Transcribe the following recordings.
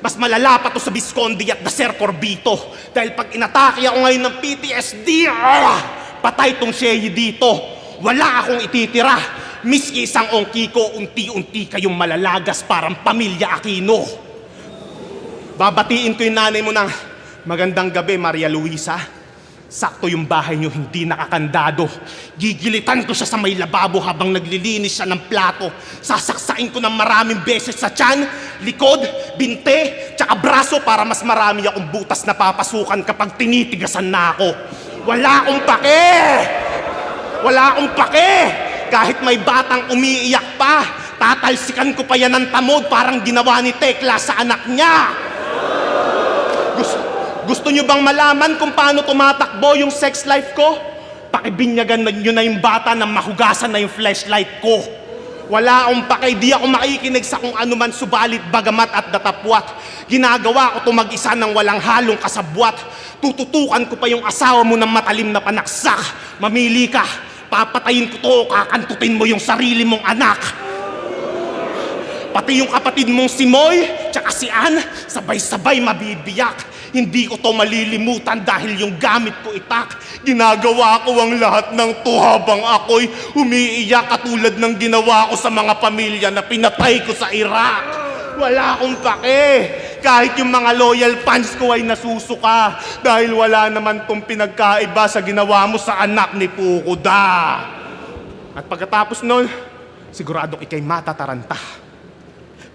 Mas malala pa to sa Visconde at the Sir Corbito. Dahil pag inatake ako ngayon ng PTSD, patay tong Shehi dito. Wala akong ititira. Miski isang ongki ko, unti-unti kayong malalagas parang pamilya Aquino. Babatiin ko yung nanay mo ng magandang gabi, Maria Luisa. Sakto yung bahay niyo hindi nakakandado. Gigilitan ko siya sa may lababo habang naglilinis siya ng plato. Sasaksain ko ng maraming beses sa tiyan, likod, binte, tsaka braso para mas marami akong butas na papasukan kapag tinitigasan na ako. Wala akong pake! Wala akong pake! Kahit may batang umiiyak pa, tatalsikan ko pa yan ng tamod parang ginawa ni Tekla sa anak niya. Gusto nyo bang malaman kung paano tumatakbo yung sex life ko? Pakibinyagan nyo na yung bata na mahugasan na yung flashlight ko. Wala akong pake, di ako makikinig sa kung ano man subalit bagamat at datapwat. Ginagawa ko to mag-isa ng walang halong kasabwat. Tututukan ko pa yung asawa mo ng matalim na panaksak. Mamili ka, papatayin ko to o kakantutin mo yung sarili mong anak. Pati yung kapatid mong si Moy, tsaka si Ann, sabay-sabay mabibiyak. Hindi ko to malilimutan dahil yung gamit ko itak. Ginagawa ko ang lahat ng to habang ako'y umiiyak katulad ng ginawa ko sa mga pamilya na pinatay ko sa Iraq. Wala akong pake. Kahit yung mga loyal fans ko ay nasusuka dahil wala naman tong pinagkaiba sa ginawa mo sa anak ni Fukuda. At pagkatapos nun, siguradong ikay matataranta.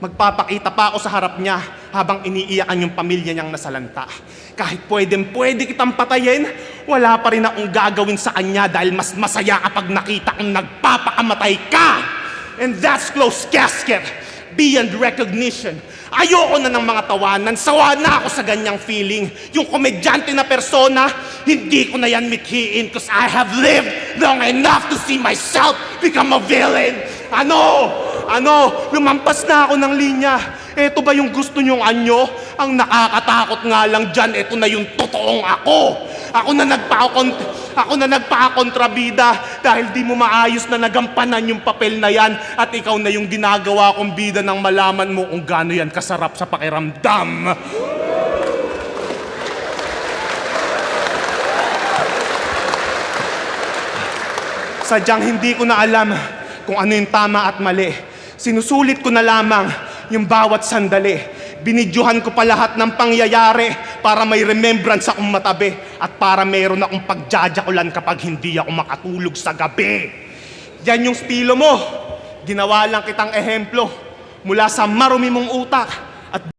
Magpapakita pa ako sa harap niya habang iniiyakan yung pamilya niyang nasalanta. Kahit pwede kitang patayin, wala pa rin akong gagawin sa kanya dahil mas masaya kapag nakita kong nagpapakamatay ka. And that's closed casket, beyond recognition. Ayoko na ng mga tawanan, sawa na ako sa ganyang feeling. Yung komedyante na persona, hindi ko na yan mithiin cause I have lived long enough to see myself become a villain. Lumampas na ako ng linya. Eto ba yung gusto nyong anyo? Ang nakakatakot nga lang dyan, eto na yung totoong ako. Ako na nagpakakontrabida dahil di mo maayos na nagampanan yung papel na yan at ikaw na yung ginagawa kong bida nang malaman mo kung gaano yan kasarap sa pakiramdam. Sadyang hindi ko na alam kung ano yung tama at mali. Sinusulit ko na lamang yung bawat sandali. Binidyohan ko pa lahat ng pangyayari para may remembrance akong matabi at para mayroon akong pagjajakulan kapag hindi ako makatulog sa gabi. Yan yung estilo mo. Ginawa lang kitang ehemplo mula sa marumi mong utak